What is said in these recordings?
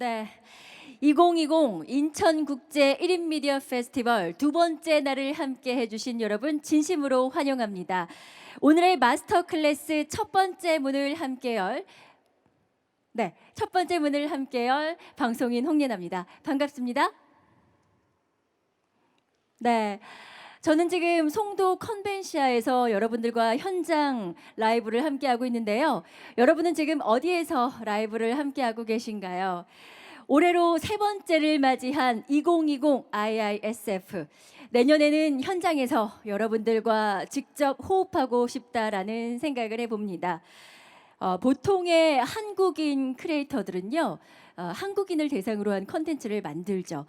네. 2020 인천국제 1인 미디어 페스티벌 두 번째 날을 함께 해주신 여러분 진심으로 환영합니다. 오늘의 마스터 클래스 첫 번째 문을 함께 열 첫 번째 문을 함께 열 방송인 홍예나입니다. 반갑습니다. 네. 저는 지금 송도 컨벤시아에서 여러분들과 현장 라이브를 함께하고 있는데요. 여러분은 지금 어디에서 라이브를 함께하고 계신가요? 올해로 세 번째를 맞이한 2020 IISF. 내년에는 현장에서 여러분들과 직접 호흡하고 싶다라는 생각을 해봅니다. 보통의 한국인 크리에이터들은요, 한국인을 대상으로 한 컨텐츠를 만들죠.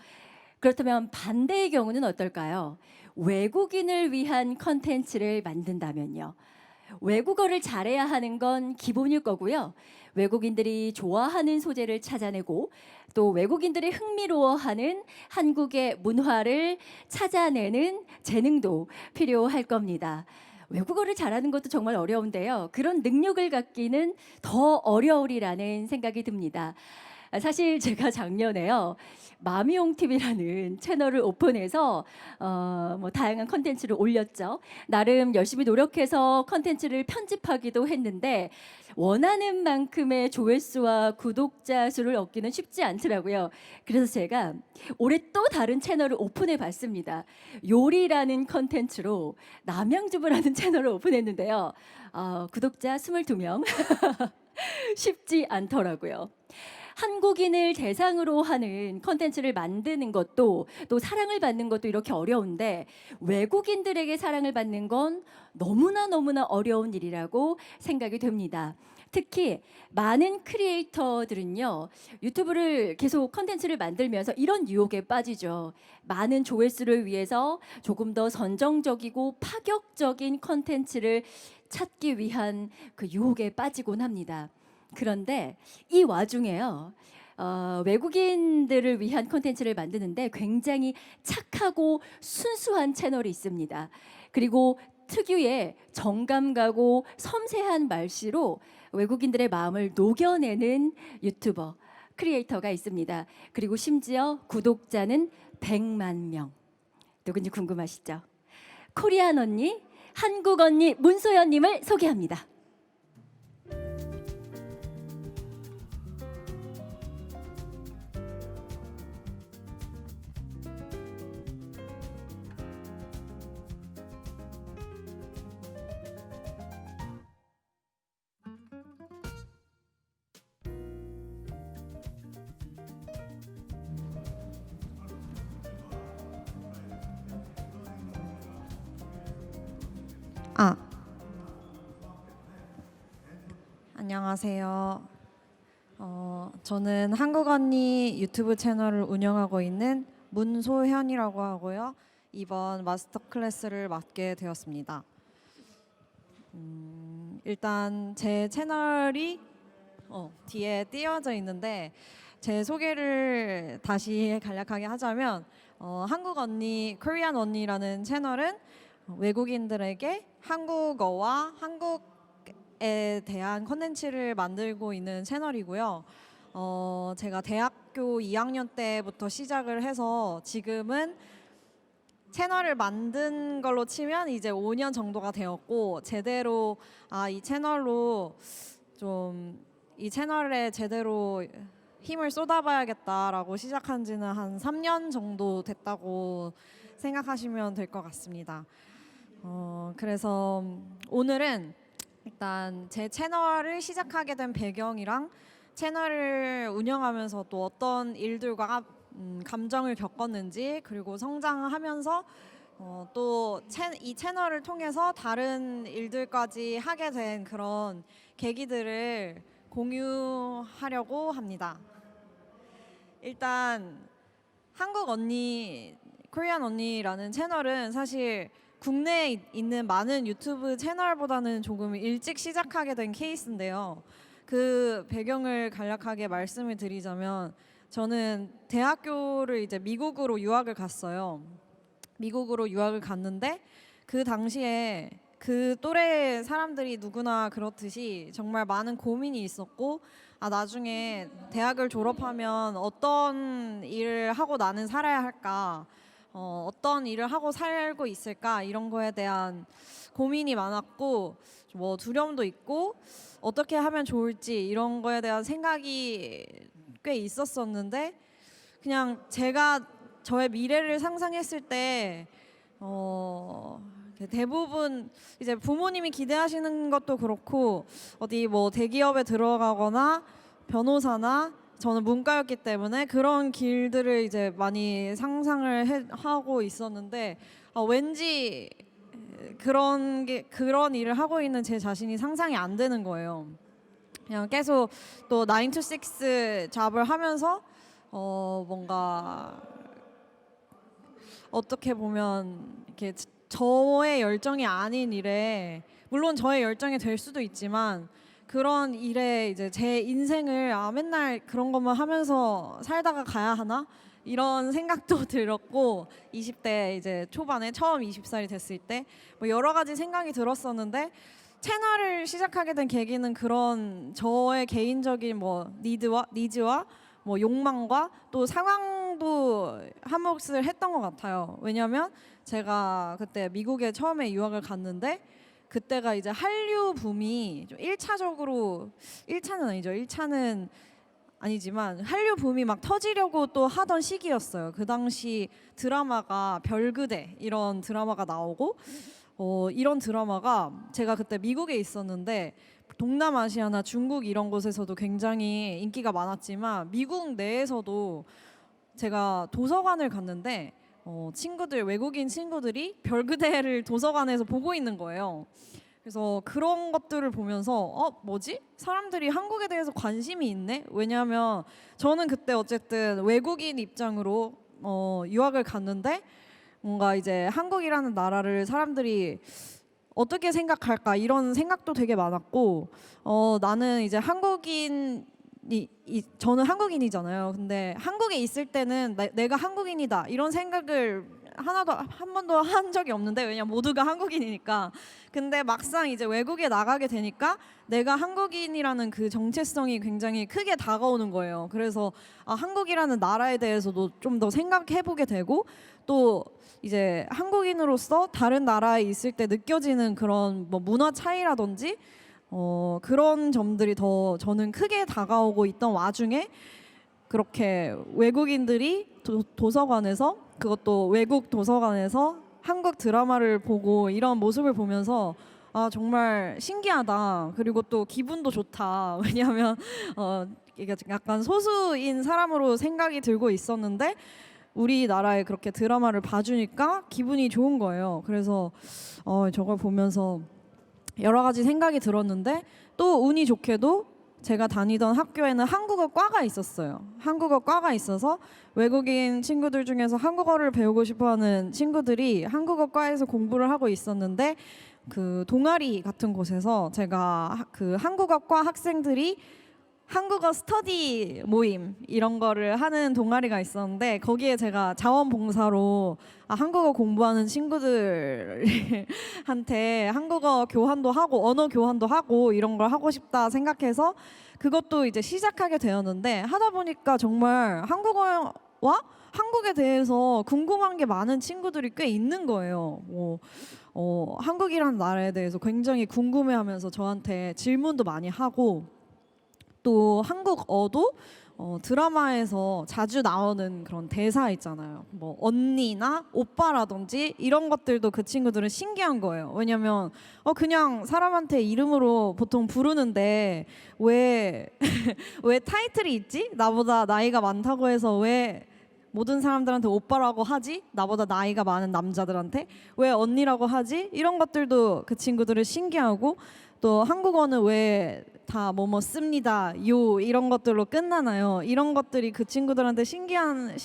그렇다면 반대의 경우는 어떨까요? 외국인을 위한 컨텐츠를 만든다면요. 외국어를 잘해야 하는 건 기본일 거고요. 외국인들이 좋아하는 소재를 찾아내고 또 외국인들이 흥미로워하는 한국의 문화를 찾아내는 재능도 필요할 겁니다. 외국어를 잘하는 것도 정말 어려운데요. 그런 능력을 갖기는 더 어려우리라는 생각이 듭니다. 사실 제가 작년에요. 마미용 TV라는 채널을 오픈해서 다양한 컨텐츠를 올렸죠. 나름 열심히 노력해서 컨텐츠를 편집하기도 했는데 원하는 만큼의 조회수와 구독자 수를 얻기는 쉽지 않더라고요. 그래서 제가 올해 또 다른 채널을 오픈해 봤습니다. 요리라는 컨텐츠로 남양주부라는 채널을 오픈했는데요. 구독자 22명. 쉽지 않더라고요. 한국인을 대상으로 하는 컨텐츠를 만드는 것도 또 사랑을 받는 것도 이렇게 어려운데 외국인들에게 사랑을 받는 건 너무나 어려운 일이라고 생각이 됩니다. 특히 많은 크리에이터들은요, 유튜브를 계속 컨텐츠를 만들면서 이런 유혹에 빠지죠. 많은 조회수를 위해서 조금 더 선정적이고 파격적인 컨텐츠를 찾기 위한 그 유혹에 빠지곤 합니다. 그런데 이 와중에요, 외국인들을 위한 콘텐츠를 만드는데 굉장히 착하고 순수한 채널이 있습니다. 그리고 특유의 정감 가고 섬세한 말씨로 외국인들의 마음을 녹여내는 유튜버, 크리에이터가 있습니다. 그리고 심지어 구독자는 100만 명. 누군지 궁금하시죠? 코리안 언니, 한국 언니 문소연님을 소개합니다. 아, 안녕하세요. 저는 한국 언니 유튜브 채널을 운영하고 있는 문소현이라고 하고요. 이번 마스터 클래스를 맡게 되었습니다. 일단 제 채널이 뒤에 띄어져 있는데 제 소개를 다시 간략하게 하자면 한국 언니, 코리안 언니라는 채널은 외국인들에게 한국어와 한국에 대한 콘텐츠를 만들고 있는 채널이고요. 제가 대학교 2학년 때부터 시작을 해서 지금은 채널을 만든 걸로 치면 이제 5년 정도가 되었고 제대로 이 채널로 좀 이 채널에 제대로 힘을 쏟아봐야겠다라고 시작한 지는 한 3년 정도 됐다고 생각하시면 될 것 같습니다. 그래서 오늘은 일단 제 채널을 시작하게 된 배경이랑 채널을 운영하면서 또 어떤 일들과 감정을 겪었는지 그리고 성장하면서 또 이 채널을 통해서 다른 일들까지 하게 된 그런 계기들을 공유하려고 합니다. 일단 한국 언니, 코리안 언니라는 채널은 사실 국내에 있는 많은 유튜브 채널보다는 조금 일찍 시작하게 된 케이스인데요. 그 배경을 간략하게 말씀을 드리자면 저는 대학교를 이제 미국으로 유학을 갔어요. 미국으로 유학을 갔는데 그 당시에 그 또래 사람들이 누구나 그렇듯이 정말 많은 고민이 있었고 나중에 대학을 졸업하면 어떤 일을 하고 나는 살아야 할까 어떤 일을 하고 살고 있을까 이런 거에 대한 고민이 많았고 뭐 두려움도 있고 어떻게 하면 좋을지 이런 거에 대한 생각이 꽤 있었었는데 그냥 제가 저의 미래를 상상했을 때 대부분 이제 부모님이 기대하시는 것도 그렇고 어디 뭐 대기업에 들어가거나 변호사나 저는 문과였기 때문에 그런 길들을 이제 많이 상상을 하고 있었는데 왠지 그런 일을 하고 있는 제 자신이 상상이 안 되는 거예요. 그냥 계속 또 9 to 6 잡을 하면서 뭔가 어떻게 보면 이렇게 저의 열정이 아닌 일에 물론 저의 열정이 될 수도 있지만 그런 일에 이제 제 인생을 맨날 그런 것만 하면서 살다가 가야 하나 이런 생각도 들었고 20대 이제 초반에 처음 20살이 됐을 때 뭐 여러 가지 생각이 들었었는데 채널을 시작하게 된 계기는 그런 저의 개인적인 뭐 니즈와 뭐 욕망과 또 상황도 한 몫을 했던 것 같아요. 왜냐하면 제가 그때 미국에 처음에 유학을 갔는데 그때가 이제 한류 붐이 좀 1차는 아니죠. 1차는 아니지만 한류 붐이 막 터지려고 또 하던 시기였어요. 그 당시 드라마가 별그대 이런 드라마가 나오고 이런 드라마가 제가 그때 미국에 있었는데 동남아시아나 중국 이런 곳에서도 굉장히 인기가 많았지만 미국 내에서도 제가 도서관을 갔는데 외국인 친구들이 별그대를 도서관에서 보고 있는 거예요. 그래서 그런 것들을 보면서 뭐지? 사람들이 한국에 대해서 관심이 있네? 왜냐하면 저는 그때 어쨌든 외국인 입장으로 유학을 갔는데 뭔가 이제 한국이라는 나라를 사람들이 어떻게 생각할까 이런 생각도 되게 많았고 나는 이제 저는 한국인이잖아요. 근데 한국에 있을 때는 내가 한국인이다 이런 생각을 한 번도 한 적이 없는데 왜냐면 모두가 한국인이니까. 근데 막상 이제 외국에 나가게 되니까 내가 한국인이라는 그 정체성이 굉장히 크게 다가오는 거예요. 그래서 한국이라는 나라에 대해서도 좀 더 생각해보게 되고 또 이제 한국인으로서 다른 나라에 있을 때 느껴지는 그런 뭐 문화 차이라든지 그런 점들이 더 저는 크게 다가오고 있던 와중에 그렇게 외국인들이 도서관에서 그것도 외국 도서관에서 한국 드라마를 보고 이런 모습을 보면서 정말 신기하다. 그리고 또 기분도 좋다. 왜냐하면 이게 약간 소수인 사람으로 생각이 들고 있었는데 우리나라에 그렇게 드라마를 봐주니까 기분이 좋은 거예요. 그래서 저걸 보면서 여러 가지 생각이 들었는데 또 운이 좋게도 제가 다니던 학교에는 한국어 과가 있었어요. 한국어 과가 있어서 외국인 친구들 중에서 한국어를 배우고 싶어하는 친구들이 한국어 과에서 공부를 하고 있었는데 그 동아리 같은 곳에서 제가 그 한국어과 학생들이 한국어 스터디 모임 이런 거를 하는 동아리가 있었는데 거기에 제가 자원봉사로 한국어 공부하는 친구들한테 한국어 교환도 하고 언어 교환도 하고 이런 걸 하고 싶다 생각해서 그것도 이제 시작하게 되었는데 하다 보니까 정말 한국어와 한국에 대해서 궁금한 게 많은 친구들이 꽤 있는 거예요. 한국이라는 나라에 대해서 굉장히 궁금해하면서 저한테 질문도 많이 하고 또 한국어도 드라마에서 자주 나오는 그런 대사 있잖아요. 뭐 언니나 오빠라든지 이런 것들도 그 친구들은 신기한 거예요. 왜냐면 그냥 사람한테 이름으로 보통 부르는데 왜 왜 타이틀이 있지? 나보다 나이가 많다고 해서 왜 모든 사람들한테 오빠라고 하지? 나보다 나이가 많은 남자들한테 왜 언니라고 하지? 이런 것들도 그 친구들은 신기하고 또 한국어는 왜 다 뭐뭐 씁니다, 요 이런 것들로 끝나나요? 이런 것들이 그 친구들한테 신기한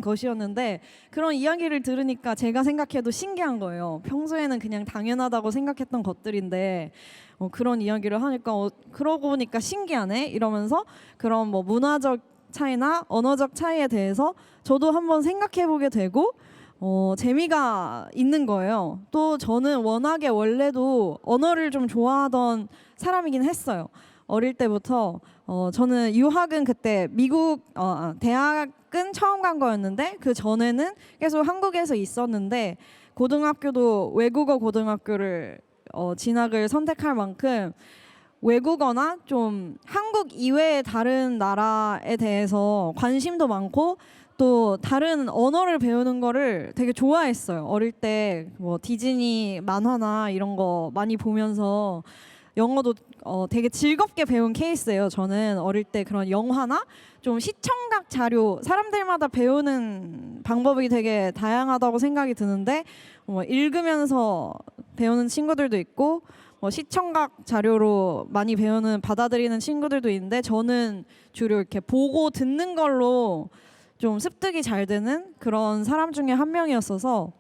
것이었는데 그런 이야기를 들으니까 제가 생각해도 신기한 거예요. 평소에는 그냥 당연하다고 생각했던 것들인데 그런 이야기를 하니까 그러고 보니까 신기하네 이러면서 그런 뭐 문화적 차이나 언어적 차이에 대해서 저도 한번 생각해보게 되고 재미가 있는 거예요. 또 저는 워낙에 원래도 언어를 좀 좋아하던 사람이긴 했어요. 어릴 때부터 저는 유학은 그때 미국 대학은 처음 간 거였는데 그 전에는 계속 한국에서 있었는데 고등학교도 외국어 고등학교를 진학을 선택할 만큼 외국어나 좀 한국 이외의 다른 나라에 대해서 관심도 많고 또 다른 언어를 배우는 거를 되게 좋아했어요. 어릴 때 뭐 디즈니 만화나 이런 거 많이 보면서 영어도 되게 즐겁게 배운 케이스예요. 저는 어릴 때 그런 영화나 좀 시청각 자료 사람들마다 배우는 방법이 되게 다양하다고 생각이 드는데 읽으면서 배우는 친구들도 있고 시청각 자료로 많이 배우는 받아들이는 친구들도 있는데 저는 주로 이렇게 보고 듣는 걸로 좀 습득이 잘 되는 그런 사람 중에 한 명이었어서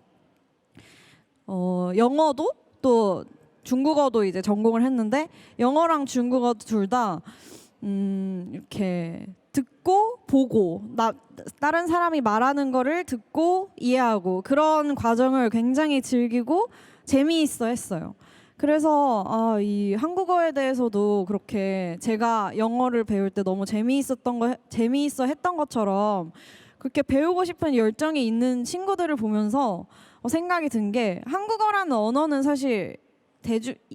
영어도 또 중국어도 이제 전공을 했는데 영어랑 중국어 둘 다 이렇게 듣고 보고 다른 사람이 말하는 거를 듣고 이해하고 그런 과정을 굉장히 즐기고 재미있어 했어요. 그래서 이 한국어에 대해서도 그렇게 제가 영어를 배울 때 너무 재미있어 했던 것처럼 그렇게 배우고 싶은 열정이 있는 친구들을 보면서 생각이 든 게 한국어라는 언어는 사실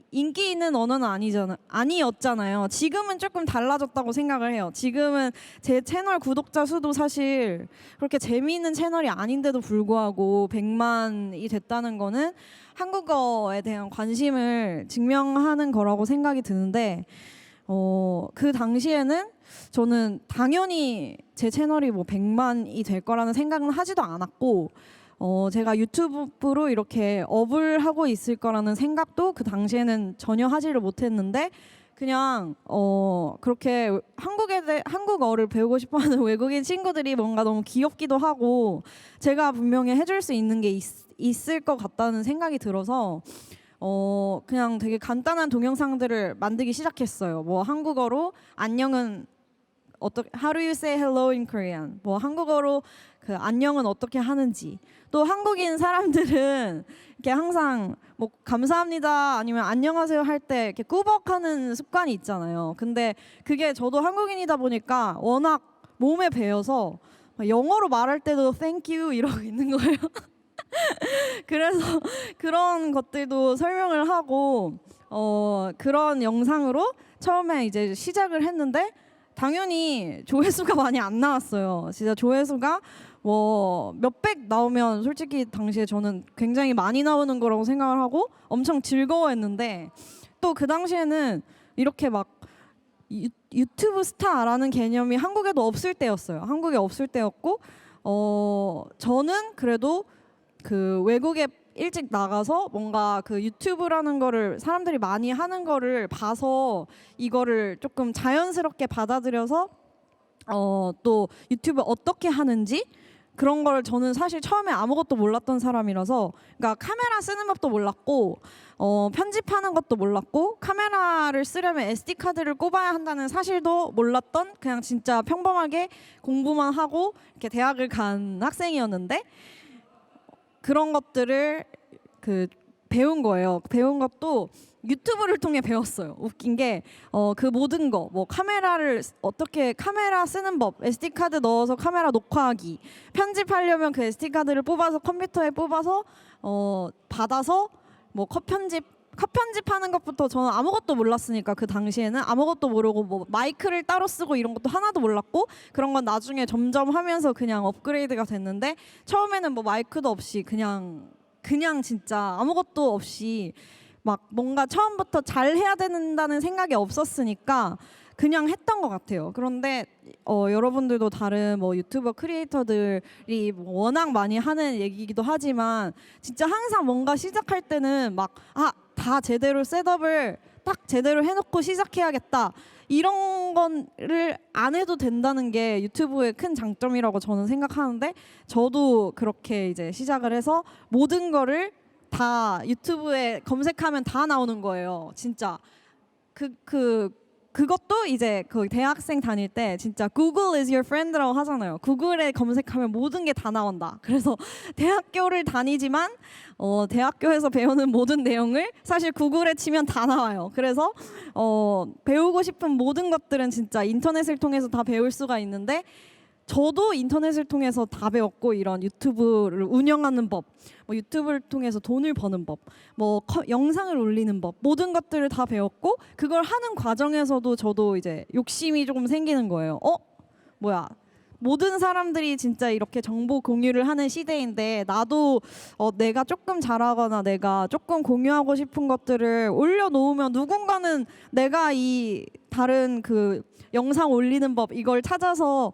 인기 있는 언어는 아니었잖아요. 지금은 조금 달라졌다고 생각을 해요. 지금은 제 채널 구독자 수도 사실 그렇게 재미있는 채널이 아닌데도 불구하고 100만이 됐다는 거는 한국어에 대한 관심을 증명하는 거라고 생각이 드는데 그 당시에는 저는 당연히 제 채널이 뭐 100만이 될 거라는 생각은 하지도 않았고 제가 유튜브로 이렇게 업을 하고 있을 거라는 생각도 그 당시에는 전혀 하지를 못했는데 그냥 그렇게 한국어를 배우고 싶어하는 외국인 친구들이 뭔가 너무 귀엽기도 하고 제가 분명히 해줄 수 있는 게 있을 것 같다는 생각이 들어서 그냥 되게 간단한 동영상들을 만들기 시작했어요. 뭐 한국어로 안녕은 How do you say hello in Korean? 뭐 한국어로 그 안녕은 어떻게 하는지. 또 한국인 사람들은 이렇게 항상 뭐 감사합니다 아니면 안녕하세요 할 때 이렇게 꾸벅하는 습관이 있잖아요. 근데 그게 저도 한국인이다 보니까 워낙 몸에 배어서 영어로 말할 때도 thank you 이러고 있는 거예요. 그래서 그런 것들도 설명을 하고 그런 영상으로 처음에 이제 시작을 했는데 당연히 조회수가 많이 안 나왔어요. 진짜 조회수가 뭐 몇백 나오면 솔직히 당시에 저는 굉장히 많이 나오는 거라고 생각을 하고 엄청 즐거워했는데 또 그 당시에는 이렇게 막 유튜브 스타라는 개념이 한국에도 없을 때였어요. 한국에 없을 때였고 저는 그래도 그 외국에 일찍 나가서 뭔가 그 유튜브라는 거를 사람들이 많이 하는 거를 봐서 이거를 조금 자연스럽게 받아들여서 또 유튜브 어떻게 하는지 그런 걸 저는 사실 처음에 아무것도 몰랐던 사람이라서 그러니까 카메라 쓰는 법도 몰랐고 편집하는 것도 몰랐고 카메라를 쓰려면 SD 카드를 꼽아야 한다는 사실도 몰랐던 그냥 진짜 평범하게 공부만 하고 이렇게 대학을 간 학생이었는데 그런 것들을 배운 거예요. 배운 것도 유튜브를 통해 배웠어요. 웃긴 게 그 모든 거 뭐 카메라 쓰는 법, SD 카드 넣어서 카메라 녹화하기, 편집하려면 그 SD 카드를 뽑아서 컴퓨터에 뽑아서 받아서 뭐 컷 편집하는 것부터 저는 아무것도 몰랐으니까 그 당시에는 아무것도 모르고 뭐 마이크를 따로 쓰고 이런 것도 하나도 몰랐고 그런 건 나중에 점점 하면서 그냥 업그레이드가 됐는데 처음에는 뭐 마이크도 없이 그냥 진짜 아무것도 없이 막 뭔가 처음부터 잘 해야 된다는 생각이 없었으니까 그냥 했던 것 같아요. 그런데 여러분들도 다른 뭐 유튜버 크리에이터들이 뭐 워낙 많이 하는 얘기이기도 하지만 진짜 항상 뭔가 시작할 때는 막 다 제대로 셋업을 딱 제대로 해놓고 시작해야겠다 이런 거를 안 해도 된다는 게 유튜브의 큰 장점이라고 저는 생각하는데 저도 그렇게 이제 시작을 해서 모든 거를 다 유튜브에 검색하면 다 나오는 거예요. 진짜 그것도 이제 그 대학생 다닐 때 진짜 Google is your friend라고 하잖아요. 구글에 검색하면 모든 게 다 나온다. 그래서 대학교를 다니지만 대학교에서 배우는 모든 내용을 사실 구글에 치면 다 나와요. 그래서 배우고 싶은 모든 것들은 진짜 인터넷을 통해서 다 배울 수가 있는데 저도 인터넷을 통해서 다 배웠고 이런 유튜브를 운영하는 법, 뭐 유튜브를 통해서 돈을 버는 법, 뭐 영상을 올리는 법 모든 것들을 다 배웠고 그걸 하는 과정에서도 저도 이제 욕심이 조금 생기는 거예요. 뭐야? 모든 사람들이 진짜 이렇게 정보 공유를 하는 시대인데 나도 내가 조금 잘하거나 내가 조금 공유하고 싶은 것들을 올려놓으면 누군가는 내가 이 다른 그 영상 올리는 법 이걸 찾아서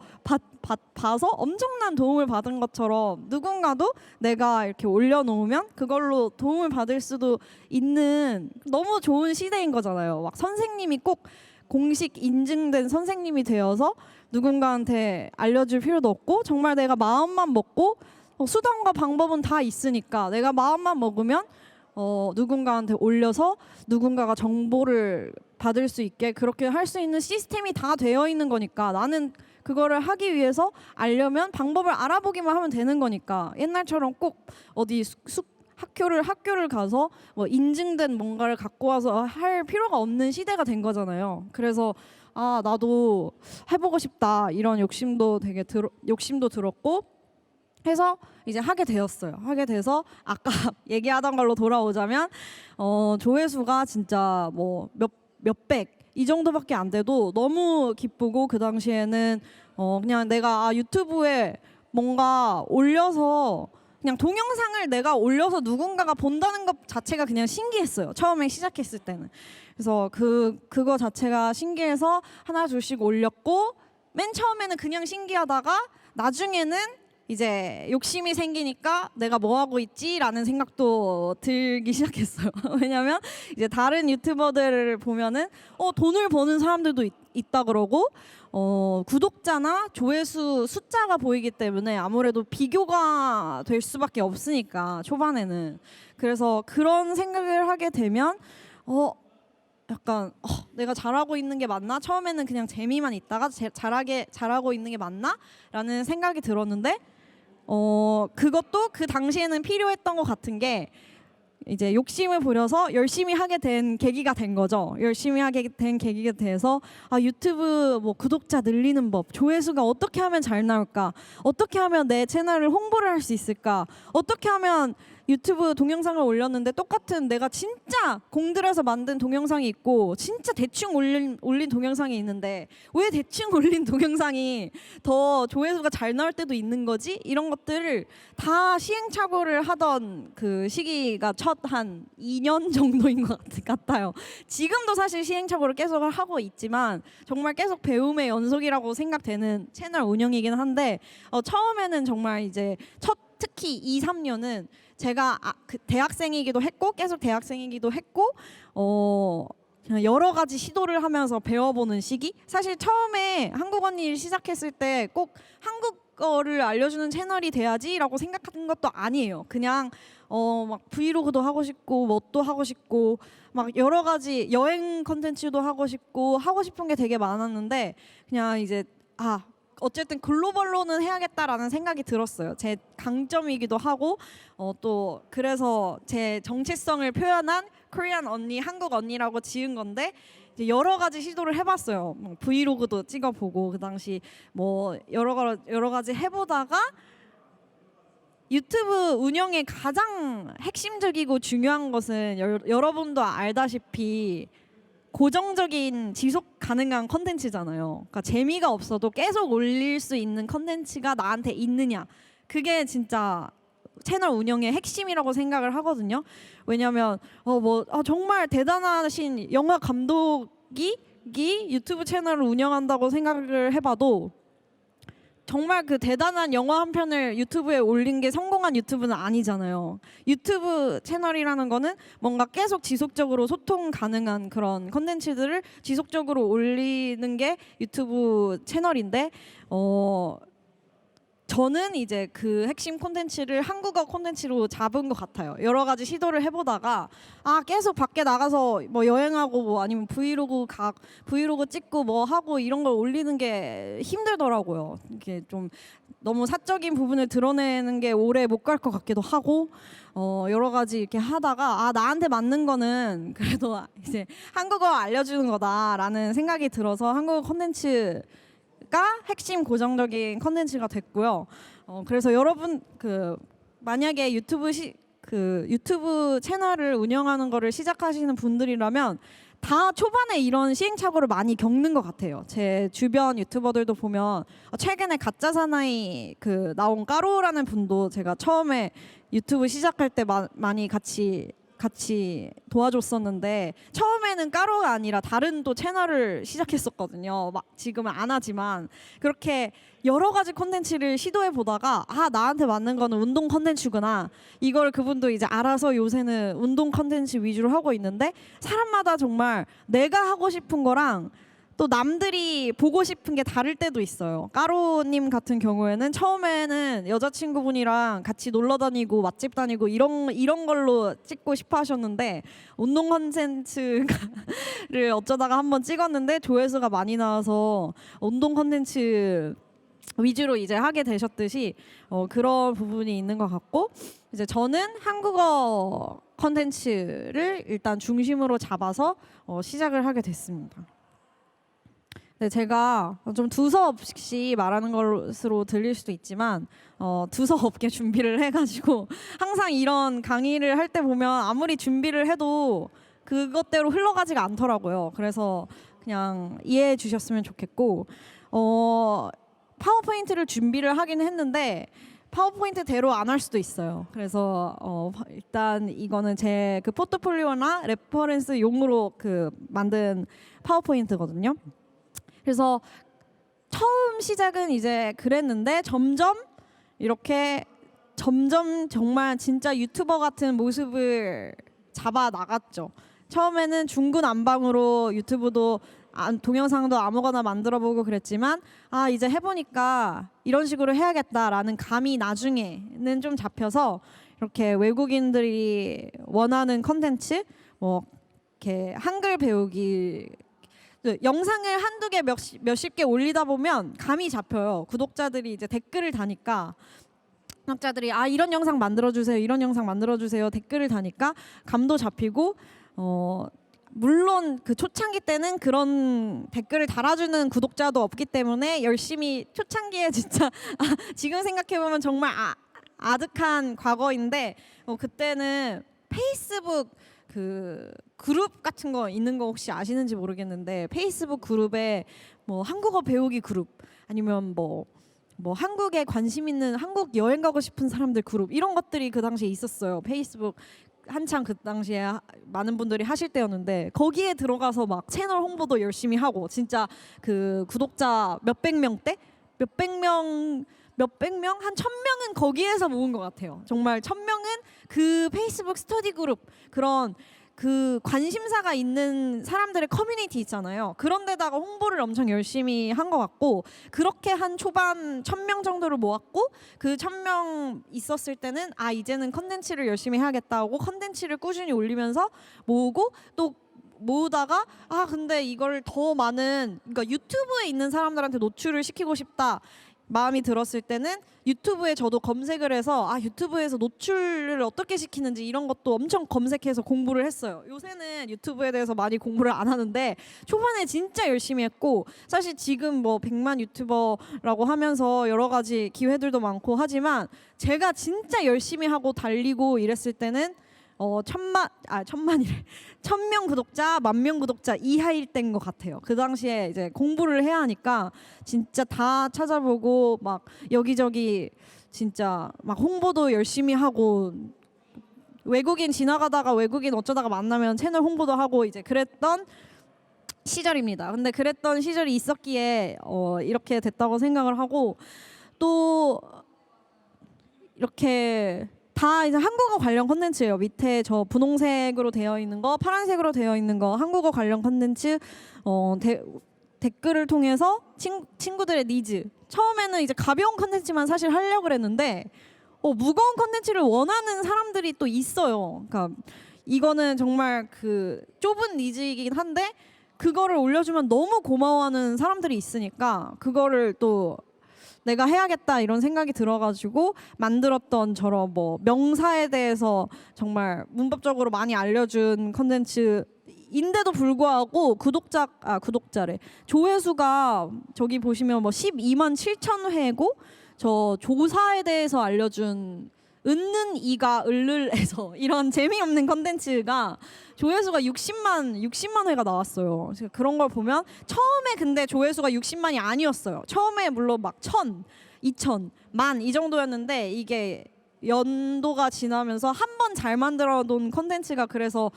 봐서 엄청난 도움을 받은 것처럼 누군가도 내가 이렇게 올려놓으면 그걸로 도움을 받을 수도 있는 너무 좋은 시대인 거잖아요. 막 선생님이 꼭 공식 인증된 선생님이 되어서 누군가한테 알려줄 필요도 없고 정말 내가 마음만 먹고 수단과 방법은 다 있으니까 내가 마음만 먹으면 누군가한테 올려서 누군가가 정보를 받을 수 있게 그렇게 할 수 있는 시스템이 다 되어 있는 거니까 나는 그거를 하기 위해서 알려면 방법을 알아보기만 하면 되는 거니까 옛날처럼 꼭 어디 학교를 가서 뭐 인증된 뭔가를 갖고 와서 할 필요가 없는 시대가 된 거잖아요. 그래서 나도 해보고 싶다 이런 욕심도 들었고 해서 이제 하게 되었어요. 하게 돼서 아까 얘기하던 걸로 돌아오자면 조회수가 진짜 뭐 몇백 이 정도밖에 안 돼도 너무 기쁘고 그 당시에는 그냥 내가 유튜브에 뭔가 올려서 그냥 동영상을 내가 올려서 누군가가 본다는 것 자체가 그냥 신기했어요. 처음에 시작했을 때는. 그래서 그거 자체가 신기해서 하나 둘씩 올렸고 맨 처음에는 그냥 신기하다가 나중에는 이제 욕심이 생기니까 내가 뭐 하고 있지라는 생각도 들기 시작했어요. 왜냐면 이제 다른 유튜버들을 보면은 돈을 버는 사람들도 있다 그러고 구독자나 조회수 숫자가 보이기 때문에 아무래도 비교가 될 수밖에 없으니까 초반에는. 그래서 그런 생각을 하게 되면 약간 내가 잘하고 있는 게 맞나? 처음에는 그냥 재미만 있다가 잘하고 있는 게 맞나? 라는 생각이 들었는데 그것도 그 당시에는 필요했던 것 같은 게 이제 욕심을 부려서 열심히 하게 된 계기가 된 거죠. 열심히 하게 된 계기가 돼서 유튜브 뭐 구독자 늘리는 법, 조회수가 어떻게 하면 잘 나올까? 어떻게 하면 내 채널을 홍보를 할 수 있을까? 어떻게 하면 유튜브 동영상을 올렸는데 똑같은 내가 진짜 공들여서 만든 동영상이 있고 진짜 대충 올린 동영상이 있는데 왜 대충 올린 동영상이 더 조회수가 잘 나올 때도 있는 거지? 이런 것들을 다 시행착오를 하던 그 시기가 첫 한 2년 정도인 것 같아요. 지금도 사실 시행착오를 계속 하고 있지만 정말 계속 배움의 연속이라고 생각되는 채널 운영이긴 한데 처음에는 정말 이제 특히 2, 3년은 제가 대학생이기도 했고 계속 대학생이기도 했고 그냥 여러 가지 시도를 하면서 배워보는 시기. 사실 처음에 한국 언니 시작했을 때 꼭 한국어를 알려주는 채널이 돼야지라고 생각하는 것도 아니에요. 그냥 막 브이로그도 하고 싶고 뭣도 하고 싶고 막 여러 가지 여행 컨텐츠도 하고 싶고 하고 싶은 게 되게 많았는데 그냥 이제 어쨌든 글로벌로는 해야겠다라는 생각이 들었어요. 제 강점이기도 하고 또 그래서 제 정체성을 표현한 코리안 언니, 한국 언니라고 지은 건데 이제 여러 가지 시도를 해봤어요. 뭐 브이로그도 찍어보고 그 당시 뭐 여러 가지 해보다가 유튜브 운영의 가장 핵심적이고 중요한 것은 여러분도 알다시피 고정적인 지속 가능한 컨텐츠잖아요. 그러니까 재미가 없어도 계속 올릴 수 있는 컨텐츠가 나한테 있느냐. 그게 진짜 채널 운영의 핵심이라고 생각을 하거든요. 왜냐하면 정말 대단하신 영화 감독이 유튜브 채널을 운영한다고 생각을 해봐도 정말 그 대단한 영화 한 편을 유튜브에 올린 게 성공한 유튜브는 아니잖아요. 유튜브 채널이라는 거는 뭔가 계속 지속적으로 소통 가능한 그런 컨텐츠들을 지속적으로 올리는 게 유튜브 채널인데 저는 이제 그 핵심 콘텐츠를 한국어 콘텐츠로 잡은 것 같아요. 여러 가지 시도를 해보다가 계속 밖에 나가서 뭐 여행하고 뭐 아니면 브이로그 찍고 뭐 하고 이런 걸 올리는 게 힘들더라고요. 이게 좀 너무 사적인 부분을 드러내는 게 오래 못 갈 것 같기도 하고 여러 가지 이렇게 하다가 나한테 맞는 거는 그래도 이제 한국어 알려주는 거다라는 생각이 들어서 한국어 콘텐츠 핵심 고정적인 컨텐츠가 됐고요. 그래서 여러분 만약에 유튜브 채널을 운영하는 거를 시작하시는 분들이라면 다 초반에 이런 시행착오를 많이 겪는 것 같아요. 제 주변 유튜버들도 보면 최근에 가짜 사나이 나온 까로라는 분도 제가 처음에 유튜브 시작할 때 많이 같이 도와줬었는데 처음에는 까로가 아니라 다른 또 채널을 시작했었거든요. 막 지금은 안 하지만 그렇게 여러 가지 콘텐츠를 시도해 보다가 나한테 맞는 거는 운동 콘텐츠구나. 이걸 그분도 이제 알아서 요새는 운동 콘텐츠 위주로 하고 있는데 사람마다 정말 내가 하고 싶은 거랑 또 남들이 보고 싶은 게 다를 때도 있어요. 까로님 같은 경우에는 처음에는 여자친구분이랑 같이 놀러 다니고 맛집 다니고 이런 걸로 찍고 싶어 하셨는데 운동 컨텐츠를 어쩌다가 한번 찍었는데 조회수가 많이 나와서 운동 컨텐츠 위주로 이제 하게 되셨듯이 그런 부분이 있는 것 같고 이제 저는 한국어 컨텐츠를 일단 중심으로 잡아서 시작을 하게 됐습니다. 네, 제가 좀 두서없이 말하는 것으로 들릴 수도 있지만 두서없게 준비를 해가지고 항상 이런 강의를 할 때 보면 아무리 준비를 해도 그것대로 흘러가지가 않더라고요. 그래서 그냥 이해해 주셨으면 좋겠고 파워포인트를 준비를 하긴 했는데 파워포인트대로 안 할 수도 있어요. 그래서 일단 이거는 제 포트폴리오나 레퍼런스 용으로 만든 파워포인트거든요. 그래서 처음 시작은 이제 그랬는데 점점 정말 진짜 유튜버 같은 모습을 잡아 나갔죠. 처음에는 중구난방으로 유튜브도 동영상도 아무거나 만들어보고 그랬지만 이제 해보니까 이런 식으로 해야겠다라는 감이 나중에는 좀 잡혀서 이렇게 외국인들이 원하는 컨텐츠 뭐 이렇게 한글 배우기 영상을 한두 개 몇십 개 올리다 보면 감이 잡혀요. 구독자들이 이제 댓글을 다니까 구독자들이 이런 영상 만들어주세요, 이런 영상 만들어주세요 댓글을 다니까 감도 잡히고 물론 초창기 때는 그런 댓글을 달아주는 구독자도 없기 때문에 열심히 초창기에 진짜 지금 생각해보면 정말 아득한 과거인데 그때는 페이스북 그룹 같은 거 있는 거 혹시 아시는지 모르겠는데 페이스북 그룹에 뭐 한국어 배우기 그룹 아니면 뭐 한국에 관심 있는 한국 여행 가고 싶은 사람들 그룹 이런 것들이 그 당시에 있었어요. 페이스북 한창 그 당시에 많은 분들이 하실 때였는데 거기에 들어가서 막 채널 홍보도 열심히 하고 진짜 구독자 몇백 명대 한 1,000명은 거기에서 모은 것 같아요. 정말 1,000명은 그 페이스북 스터디 그룹 그런 관심사가 있는 사람들의 커뮤니티 있잖아요. 그런 데다가 홍보를 엄청 열심히 한 것 같고 그렇게 한 초반 1,000명 정도를 모았고 그 1,000명 있었을 때는 이제는 컨텐츠를 열심히 해야겠다고 컨텐츠를 꾸준히 올리면서 모으고 또 모으다가 근데 이걸 더 많은 그러니까 유튜브에 있는 사람들한테 노출을 시키고 싶다 마음이 들었을 때는 유튜브에 저도 검색을 해서 유튜브에서 노출을 어떻게 시키는지 이런 것도 엄청 검색해서 공부를 했어요. 요새는 유튜브에 대해서 많이 공부를 안 하는데 초반에 진짜 열심히 했고 사실 지금 100만 유튜버라고 하면서 여러 가지 기회들도 많고 하지만 제가 진짜 열심히 하고 달리고 이랬을 때는 1,000명 구독자, 10,000명 구독자 이하일 때인 것 같아요. 그 당시에 이제 공부를 해야 하니까 진짜 다 찾아보고 막 여기저기 진짜 막 홍보도 열심히 하고 외국인 지나가다가 외국인 어쩌다가 만나면 채널 홍보도 하고 이제 그랬던 시절입니다. 근데 그랬던 시절이 있었기에 이렇게 됐다고 생각을 하고 또 이렇게 다 이제 한국어 관련 콘텐츠예요. 밑에 저 분홍색으로 되어 있는 거, 파란색으로 되어 있는 거 한국어 관련 콘텐츠 댓글을 통해서 친구들의 니즈, 처음에는 이제 가벼운 컨텐츠만 사실 하려고 그랬는데 무거운 컨텐츠를 원하는 사람들이 또 있어요. 그러니까 이거는 정말 그 좁은 니즈이긴 한데 그거를 올려주면 너무 고마워하는 사람들이 있으니까 그거를 또 내가 해야겠다 이런 생각이 들어가지고 만들었던 저런 뭐 명사에 대해서 정말 문법적으로 많이 알려준 컨텐츠인데도 불구하고 구독자래 조회수가 저기 보시면 뭐 12만 7천 회고 저 조사에 대해서 알려준 은는 이가 을를에서 이런 재미없는 컨텐츠가 조회수가 60만 회가 나왔어요. 그런 걸 보면 처음에 근데 조회수가 60만이 아니었어요. 처음에 물론 막 1000, 2000, 만 이 정도였는데 이게 연도가 지나면서 한 번 잘 만들어 놓은 컨텐츠가 그래서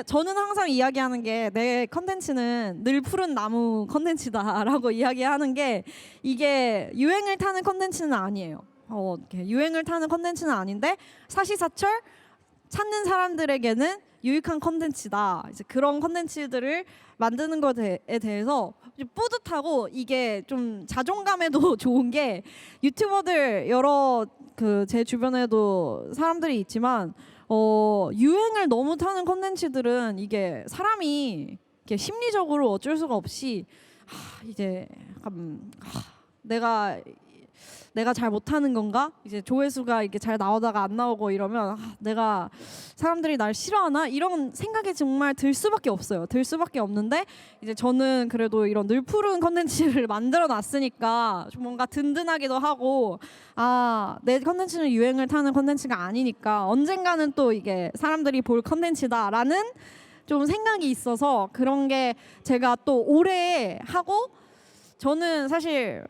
저는 항상 이야기하는 게 내 컨텐츠는 늘 푸른 나무 컨텐츠다라고 이야기하는 게 이게 유행을 타는 컨텐츠는 아니에요. 유행을 타는 컨텐츠는 아닌데 사시사철 찾는 사람들에게는 유익한 컨텐츠다. 이제 그런 컨텐츠들을 만드는 것에 대해서 뿌듯하고 이게 좀 자존감에도 좋은 게 유튜버들 여러 제 주변에도 사람들이 있지만 유행을 너무 타는 컨텐츠들은 이게 사람이 이렇게 심리적으로 어쩔 수가 없이 이제 약간 내가 잘 못하는 건가? 이제 조회수가 이게 잘 나오다가 안 나오고 이러면 내가 사람들이 날 싫어하나? 이런 생각이 정말 들 수밖에 없어요. 들 수밖에 없는데 이제 저는 그래도 이런 늘 푸른 컨텐츠를 만들어 놨으니까 좀 뭔가 든든하기도 하고 내 컨텐츠는 유행을 타는 컨텐츠가 아니니까 언젠가는 또 이게 사람들이 볼 컨텐츠다라는 좀 생각이 있어서 그런 게 제가 또 오래 하고 저는 사실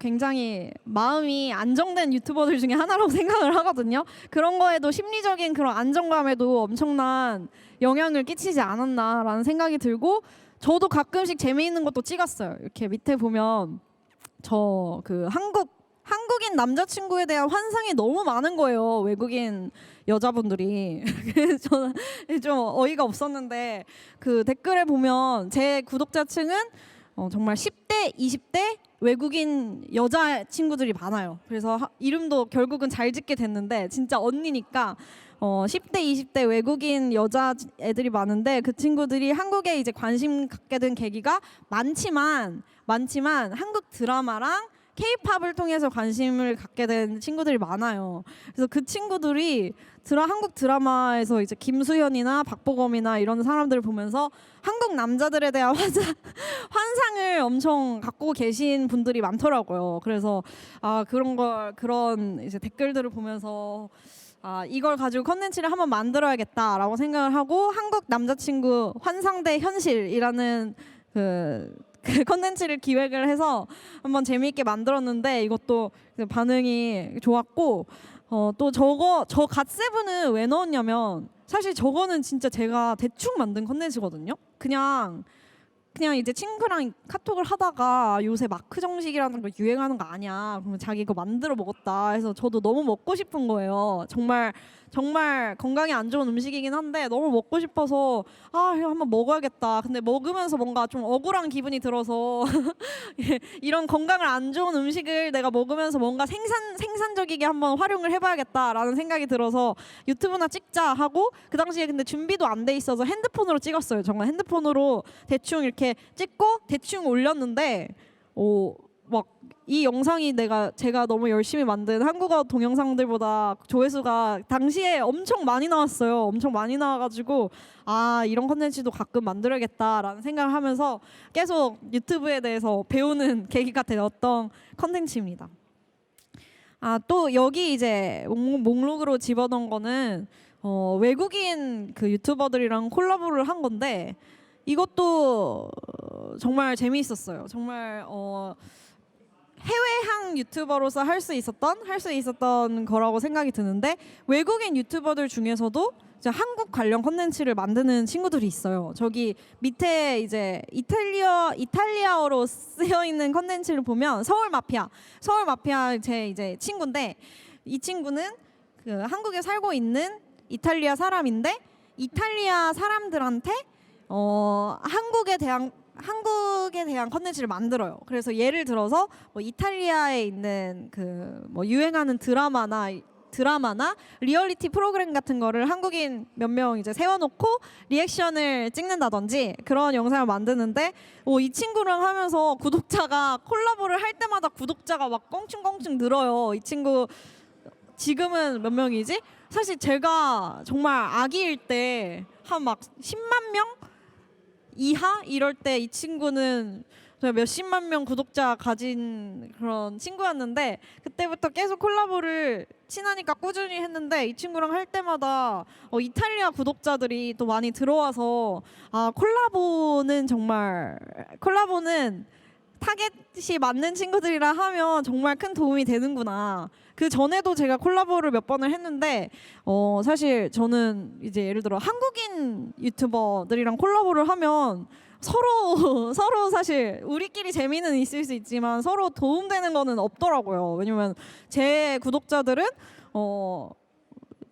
굉장히 마음이 안정된 유튜버들 중에 하나라고 생각을 하거든요. 그런 거에도 심리적인 그런 안정감에도 엄청난 영향을 끼치지 않았나라는 생각이 들고 저도 가끔씩 재미있는 것도 찍었어요. 이렇게 밑에 보면 저 한국인 남자친구에 대한 환상이 너무 많은 거예요. 외국인 여자분들이. 그래서 저는 좀 어이가 없었는데 그 댓글에 보면 제 구독자층은 정말 10대, 20대 외국인 여자 친구들이 많아요. 그래서 이름도 결국은 잘 짓게 됐는데 진짜 언니니까 10대, 20대 외국인 여자 애들이 많은데 그 친구들이 한국에 이제 관심 갖게 된 계기가 많지만 한국 드라마랑 K-팝을 통해서 관심을 갖게 된 친구들이 많아요. 그래서 그 친구들이 한국 드라마에서 이제 김수현이나 박보검이나 이런 사람들을 보면서 한국 남자들에 대한 환상을 엄청 갖고 계신 분들이 많더라고요. 그래서 그런 이제 댓글들을 보면서 이걸 가지고 컨텐츠를 한번 만들어야겠다라고 생각을 하고 한국 남자친구 환상 대 현실이라는 그 컨텐츠를 기획을 해서 한번 재미있게 만들었는데 이것도 반응이 좋았고 또 저 갓세븐은 왜 넣었냐면 사실 저거는 진짜 제가 대충 만든 컨텐츠거든요. 그냥 이제 친구랑 카톡을 하다가 요새 마크 정식이라는 거 유행하는 거 아니야. 그러면 자기 이거 만들어 먹었다 해서 저도 너무 먹고 싶은 거예요. 정말 건강에 안 좋은 음식이긴 한데 너무 먹고 싶어서 이거 한번 먹어야겠다. 근데 먹으면서 뭔가 좀 억울한 기분이 들어서 이런 건강을 안 좋은 음식을 내가 먹으면서 뭔가 생산적이게 한번 활용을 해봐야겠다라는 생각이 들어서 유튜브나 찍자 하고 그 당시에 근데 준비도 안 돼 있어서 핸드폰으로 찍었어요. 정말 핸드폰으로 대충 이렇게 찍고 대충 올렸는데 막 이 영상이 제가 너무 열심히 만든 한국어 동영상들보다 조회수가 당시에 엄청 많이 나왔어요. 엄청 많이 나와가지고 이런 컨텐츠도 가끔 만들어야겠다라는 생각을 하면서 계속 유튜브에 대해서 배우는 계기가 되었던 컨텐츠입니다. 또 여기 이제 목록으로 집어넣은 거는 외국인 그 유튜버들이랑 콜라보를 한 건데 이것도 정말 재미있었어요. 정말 해외향 유튜버로서 할 수 있었던 거라고 생각이 드는데 외국인 유튜버들 중에서도 이제 한국 관련 컨텐츠를 만드는 친구들이 있어요. 저기 밑에 이제 이탈리아어로 쓰여 있는 컨텐츠를 보면 서울 마피아 제 이제 친구인데 이 친구는 그 한국에 살고 있는 이탈리아 사람인데 이탈리아 사람들한테 한국에 대한 컨텐츠를 만들어요. 그래서 예를 들어서 뭐 이탈리아에 있는 그 뭐 유행하는 드라마나 리얼리티 프로그램 같은 거를 한국인 몇 명 이제 세워놓고 리액션을 찍는다든지 그런 영상을 만드는데 이 친구랑 하면서 구독자가 콜라보를 할 때마다 구독자가 막 껑충껑충 늘어요. 이 친구 지금은 몇 명이지? 사실 제가 정말 아기일 때 한 막 10만 명 이하 이럴 때 이 친구는 몇십만 명 구독자 가진 그런 친구였는데 그때부터 계속 콜라보를 친하니까 꾸준히 했는데 이 친구랑 할 때마다 이탈리아 구독자들이 또 많이 들어와서 콜라보는 타겟이 맞는 친구들이라 하면 정말 큰 도움이 되는구나. 그 전에도 제가 콜라보를 몇 번을 했는데 사실 저는 이제 예를 들어 한국인 유튜버들이랑 콜라보를 하면 서로 사실 우리끼리 재미는 있을 수 있지만 서로 도움되는 거는 없더라고요. 왜냐면 제 구독자들은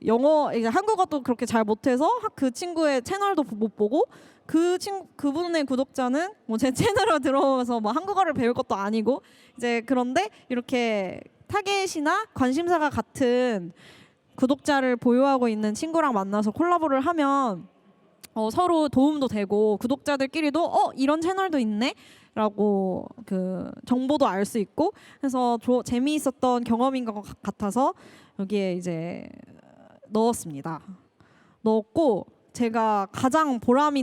영어 이제 한국어도 그렇게 잘 못해서 그 친구의 채널도 못 보고 그분의 구독자는 뭐 제 채널에 들어와서 뭐 한국어를 배울 것도 아니고 이제 그런데 이렇게 타겟이나 관심사가 같은 구독자를 보유하고 있는 친구랑 만나서 콜라보를 하면 서로 도움도 되고 구독자들끼리도 이런 채널도 있네 라고 그 정보도 알 수 있고 해서 재미있었던 경험인 것 같아서 여기에 이제 넣었고 제가 가장 보람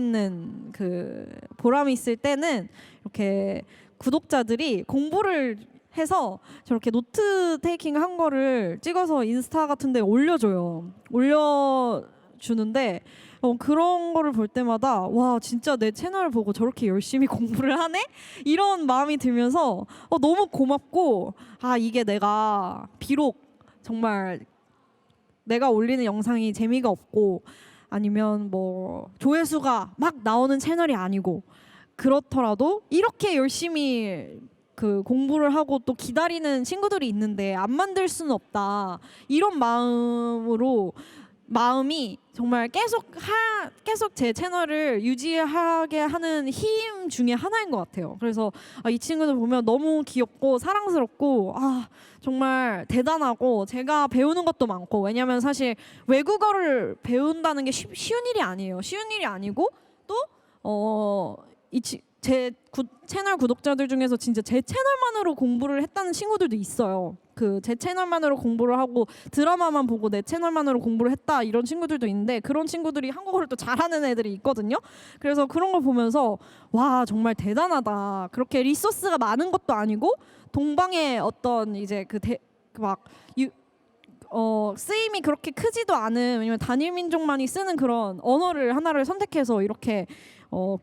있을 때는 이렇게 구독자들이 공부를 해서 저렇게 노트 테이킹 한 거를 찍어서 인스타 같은 데 올려주는데 그런 거를 볼 때마다 와 진짜 내 채널을 보고 저렇게 열심히 공부를 하네? 이런 마음이 들면서 너무 고맙고 이게 내가 비록 정말 내가 올리는 영상이 재미가 없고 아니면 뭐 조회수가 막 나오는 채널이 아니고 그렇더라도 이렇게 열심히 그 공부를 하고 또 기다리는 친구들이 있는데 안 만들 수는 없다 이런 마음이 정말 계속 제 채널을 유지하게 하는 힘 중에 하나인 것 같아요. 그래서 이 친구들 보면 너무 귀엽고 사랑스럽고 정말 대단하고 제가 배우는 것도 많고 왜냐면 사실 외국어를 배운다는 게 쉬운 일이 아니에요. 쉬운 일이 아니고 또 제 채널 구독자들 중에서 진짜 제 채널만으로 공부를 했다는 친구들도 있어요. 제 채널만으로 공부를 하고 드라마만 보고 내 채널만으로 공부를 했다 이런 친구들도 있는데 그런 친구들이 한국어를 또 잘하는 애들이 있거든요. 그래서 그런 걸 보면서 와 정말 대단하다. 그렇게 리소스가 많은 것도 아니고 동방의 어떤 이제 쓰임이 그렇게 크지도 않은 왜냐면 단일 민족만이 쓰는 그런 언어를 하나를 선택해서 이렇게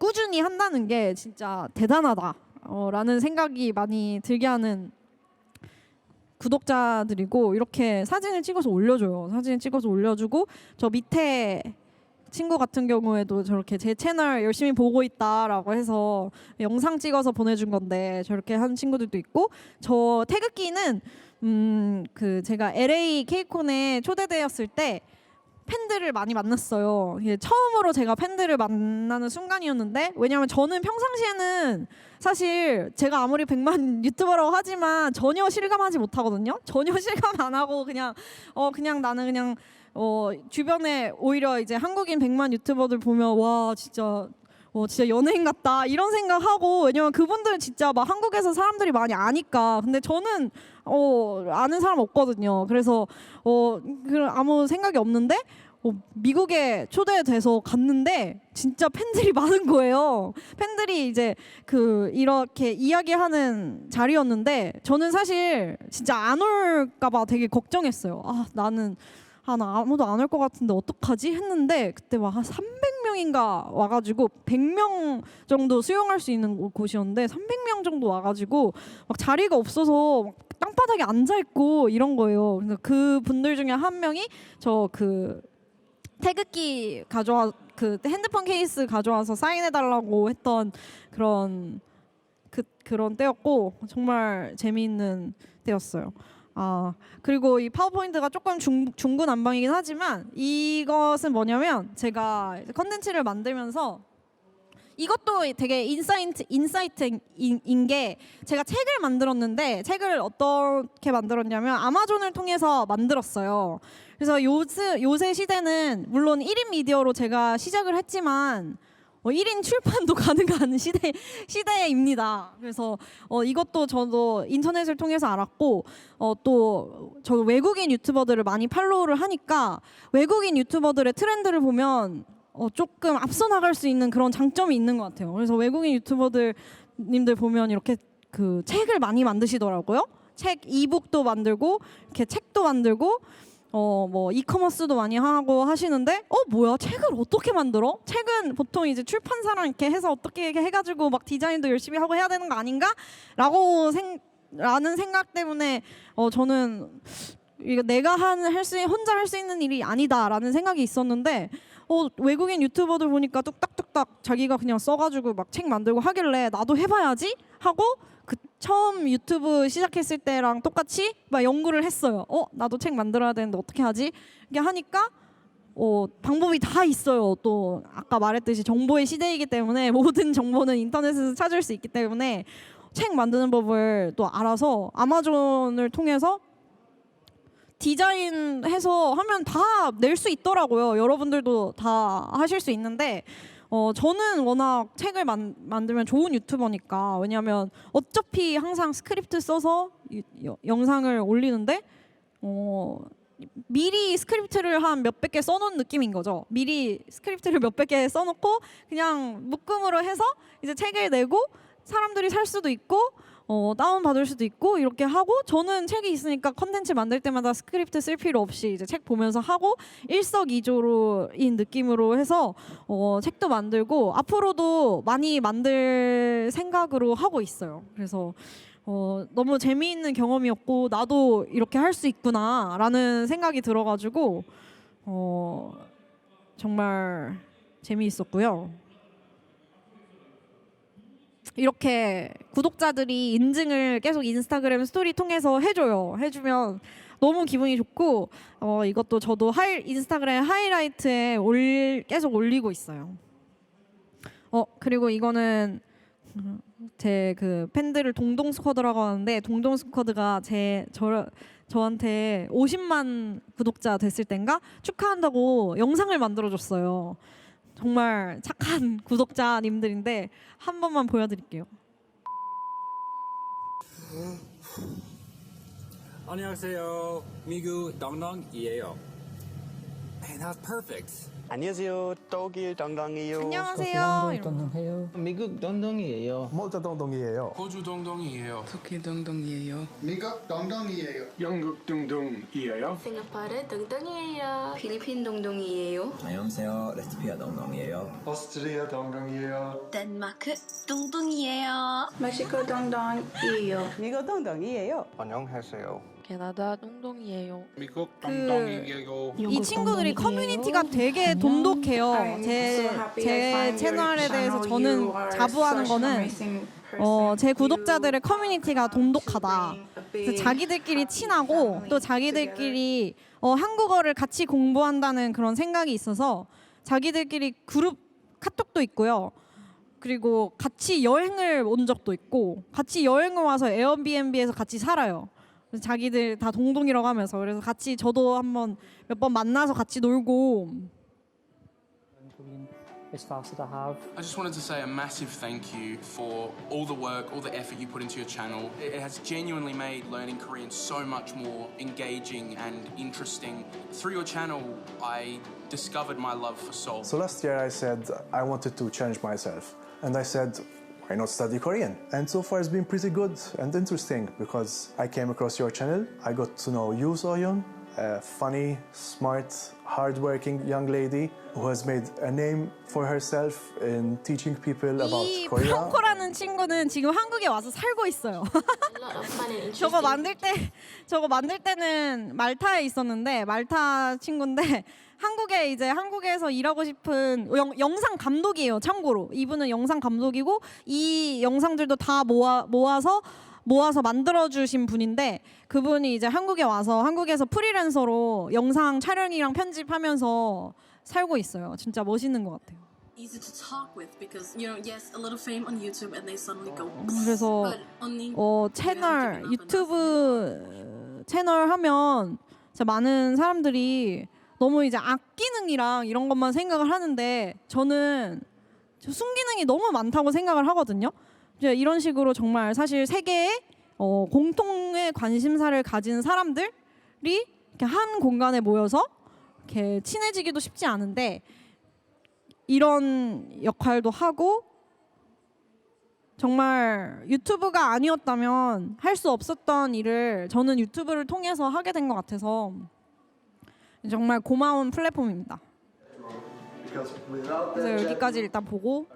꾸준히 한다는 게 진짜 대단하다 라는 생각이 많이 들게 하는 구독자들이고 이렇게 사진을 찍어서 올려주고 저 밑에 친구 같은 경우에도 저렇게 제 채널 열심히 보고 있다라고 해서 영상 찍어서 보내준 건데 저렇게 하는 친구들도 있고 저 태극기는 제가 LA 케이콘에 초대되었을 때 팬들을 많이 만났어요. 이게 처음으로 제가 팬들을 만나는 순간이었는데 왜냐하면 저는 평상시에는 사실 제가 아무리 100만 유튜버라고 하지만 전혀 실감하지 못하거든요. 전혀 실감 안 하고 그냥 나는 주변에 오히려 이제 한국인 100만 유튜버들 보면 와 진짜 연예인 같다 이런 생각하고 왜냐면 그분들은 진짜 막 한국에서 사람들이 많이 아니까 근데 저는 아는 사람 없거든요. 그래서 아무 생각이 없는데 미국에 초대돼서 갔는데 진짜 팬들이 많은 거예요. 팬들이 이제 이렇게 이야기하는 자리였는데 저는 사실 진짜 안 올까봐 되게 걱정했어요. 나는 나 아무도 안 올 것 같은데 어떡하지 했는데 그때 막 한 300명인가 와가지고 100명 정도 수용할 수 있는 곳이었는데 300명 정도 와가지고 막 자리가 없어서 막 땅바닥에 앉아 있고 이런 거예요. 그래서 그 분들 중에 한 명이 태극기 핸드폰 케이스 가져와서 사인해 달라고 했던 그런 때였고 정말 재미있는 때였어요. 그리고 이 파워포인트가 조금 중구난방이긴 하지만 이것은 뭐냐면 제가 컨텐츠를 만들면서 이것도 되게 인사이트인 게 제가 책을 만들었는데 책을 어떻게 만들었냐면 아마존을 통해서 만들었어요. 그래서 요새 시대는 물론 1인 미디어로 제가 시작을 했지만 1인 출판도 가능한 시대입니다. 그래서 이것도 저도 인터넷을 통해서 알았고 또 저 외국인 유튜버들을 많이 팔로우를 하니까 외국인 유튜버들의 트렌드를 보면 조금 앞서 나갈 수 있는 그런 장점이 있는 것 같아요. 그래서 외국인 유튜버들님들 보면 이렇게 그 책을 많이 만드시더라고요. 책 이북도 만들고 이렇게 책도 만들고 뭐 이커머스도 많이 하고 하시는데 뭐야 책을 어떻게 만들어? 책은 보통 이제 출판사랑 이렇게 해서 어떻게 해가지고 막 디자인도 열심히 하고 해야 되는 거 아닌가?라고 라는 생각 때문에 저는 이거 내가 혼자 할 수 있는 일이 아니다라는 생각이 있었는데 외국인 유튜버들 보니까 뚝딱뚝딱 자기가 그냥 써가지고 막 책 만들고 하길래 나도 해봐야지 하고 그 처음 유튜브 시작했을 때랑 똑같이 막 연구를 했어요. 나도 책 만들어야 되는데 어떻게 하지? 이렇게 하니까 방법이 다 있어요. 또 아까 말했듯이 정보의 시대이기 때문에 모든 정보는 인터넷에서 찾을 수 있기 때문에 책 만드는 법을 또 알아서 아마존을 통해서 디자인해서 하면 다 낼 수 있더라고요. 여러분들도 다 하실 수 있는데 저는 워낙 책을 만들면 좋은 유튜버니까 왜냐하면 어차피 항상 스크립트 써서 영상을 올리는데 미리 스크립트를 한 몇백 개 써놓은 느낌인 거죠. 미리 스크립트를 몇백 개 써놓고 그냥 묶음으로 해서 이제 책을 내고 사람들이 살 수도 있고 다운 받을 수도 있고 이렇게 하고 저는 책이 있으니까 컨텐츠 만들 때마다 스크립트 쓸 필요 없이 이제 책 보면서 하고 일석이조로인 느낌으로 해서 책도 만들고 앞으로도 많이 만들 생각으로 하고 있어요. 그래서 너무 재미있는 경험이었고 나도 이렇게 할 수 있구나라는 생각이 들어가지고 정말 재미있었고요. 이렇게 구독자들이 인증을 계속 인스타그램 스토리 통해서 해주면 너무 기분이 좋고 이것도 저도 인스타그램 하이라이트에 계속 올리고 있어요. 그리고 이거는 제 그 팬들을 동동 스쿼드라고 하는데 동동 스쿼드가 저한테 50만 구독자 됐을 땐가 축하한다고 영상을 만들어줬어요. 정말 착한 구독자님들인데 한 번만 보여드릴게요. 안녕하세요. 미국 덩덩이에요. Man, that's perfect. 안녕하세요. 독일 덩덩이요. 안녕하세요. 덩덩해요. 미국 덩덩이에요. 몰타 덩덩이에요. 호주 덩덩이에요. 터키 덩덩이에요. 미국 덩덩이에요. 영국 덩덩이에요. 싱가포르 덩덩이에요. 필리핀 덩덩이에요. 안녕하세요. 레시피아 덩덩이에요. 오스트리아 덩덩이에요. 덴마크 덩덩이에요. 멕시코 덩덩이에요. 미국 덩덩이에요. 안녕하세요. 캐나다 덩덩이에요. 미국 덩덩이에요. 이 친구들이 커뮤니티가 되게 돈독해요. 제 채널에 대해서 저는 자부하는 거는 제 구독자들의 커뮤니티가 돈독하다. 그래서 자기들끼리 친하고 또 자기들끼리 한국어를 같이 공부한다는 그런 생각이 있어서 자기들끼리 그룹 카톡도 있고요. 그리고 같이 여행을 온 적도 있고 같이 여행을 와서 에어비앤비에서 같이 살아요. 그래서 자기들 다 동동이라고 하면서 그래서 같이 저도 한번 몇 번 만나서 같이 놀고. It's faster to have. I just wanted to say a massive thank you for all the work, all the effort you put into your channel. It has genuinely made learning Korean so much more engaging and interesting. Through your channel, I discovered my love for Seoul. So last year I said I wanted to change myself, and I said, why not study Korean? And so far it's been pretty good and interesting because I came across your channel. I got to know you, Soyeon, a funny, smart, hardworking young lady who has made a name for herself in teaching people about 이 Korea. 프랑코라는 친구는 지금 한국에 와서 살고 있어요. 저거 만들 때는 말타에 있었는데 말타 친구인데 한국에서 일하고 싶은 영상 감독이에요. 참고로 이분은 영상 감독이고 이 영상들도 다 모아서 만들어주신 분인데 그분이 이제 한국에 와서 한국에서 프리랜서로 영상 촬영이랑 편집하면서 살고 있어요. 진짜 멋있는 것 같아요. easy to talk with because yes, a little fame on YouTube and they suddenly go. 그래서 But only 채널 유튜브 채널 하면 진짜 많은 사람들이 너무 이제 악기능이랑 이런 것만 생각을 하는데 저는 순기능이 너무 많다고 생각을 하거든요. 이제 이런 식으로 정말 사실 세계에 공통의 관심사를 가진 사람들이 이렇게 한 공간에 모여서 이렇게 친해지기도 쉽지 않은데 이런 역할도 하고 정말 유튜브가 아니었다면 할 수 없었던 일을 저는 유튜브를 통해서 하게 된 것 같아서 정말 고마운 플랫폼입니다. 그래서 여기까지 일단 보고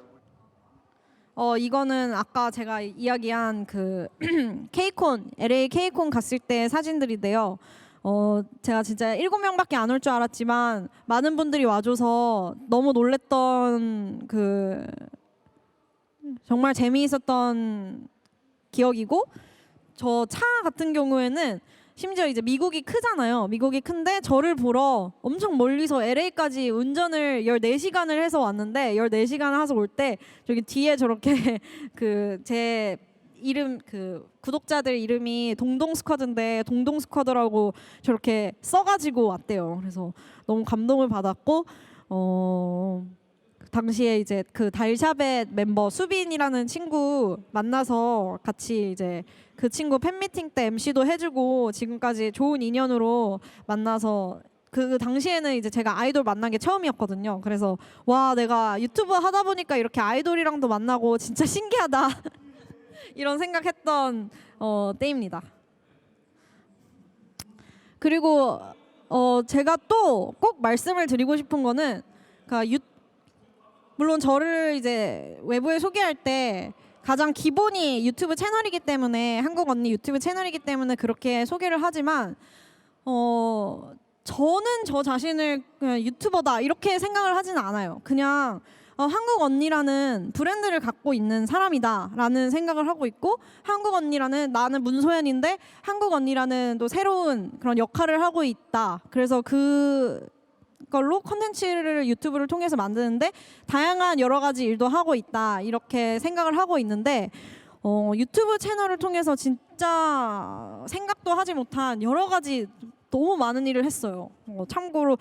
이거는 아까 제가 이야기한 그 케이콘 LA 케이콘 갔을 때 사진들인데요. 제가 진짜 7명밖에 안 올 줄 알았지만 많은 분들이 와줘서 너무 놀랬던 그 정말 재미있었던 기억이고 저 차 같은 경우에는 심지어 이제 미국이 크잖아요. 미국이 큰데 저를 보러 엄청 멀리서 LA까지 운전을 14시간을 해서 왔는데 14시간 해서 올 때 저기 뒤에 저렇게 그 제 이름 그 구독자들 이름이 동동 스쿼드인데 동동 스쿼드라고 저렇게 써가지고 왔대요. 그래서 너무 감동을 받았고 당시에 이제 그 달샤벳 멤버 수빈이라는 친구 만나서 같이 이제 그 친구 팬미팅 때 MC도 해주고 지금까지 좋은 인연으로 만나서 그 당시에는 이제 제가 아이돌 만난 게 처음이었거든요. 그래서 와 내가 유튜브 하다 보니까 이렇게 아이돌이랑도 만나고 진짜 신기하다 이런 생각했던 때입니다. 그리고 제가 또 꼭 말씀을 드리고 싶은 거는 그러니까 물론 저를 이제 외부에 소개할 때 가장 기본이 유튜브 채널이기 때문에 한국 언니 유튜브 채널이기 때문에 그렇게 소개를 하지만 저는 저 자신을 그냥 유튜버다 이렇게 생각을 하지는 않아요. 그냥 한국 언니라는 브랜드를 갖고 있는 사람이다라는 생각을 하고 있고 한국 언니라는 나는 문소연인데 한국 언니라는 또 새로운 그런 역할을 하고 있다. 그래서 그걸로 콘텐츠를 유튜브를 통해서 만드는데 다양한 여러 가지 일도 하고 있다 이렇게 생각을 하고 있는데 유튜브 채널을 통해서 진짜 생각도 하지 못한 여러 가지 너무 많은 일을 했어요. 참고로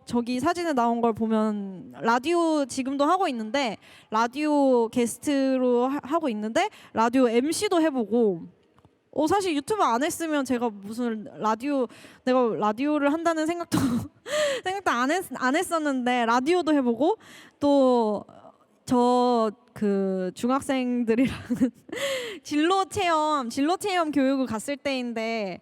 저기 사진에 나온 걸 보면 라디오 지금도 하고 있는데 라디오 게스트로 하고 있는데 라디오 MC도 해보고 사실 유튜브 안 했으면 제가 무슨 내가 라디오를 한다는 생각도 안 했었는데 라디오도 해보고 또 저 그 중학생들이랑 진로 체험 교육을 갔을 때인데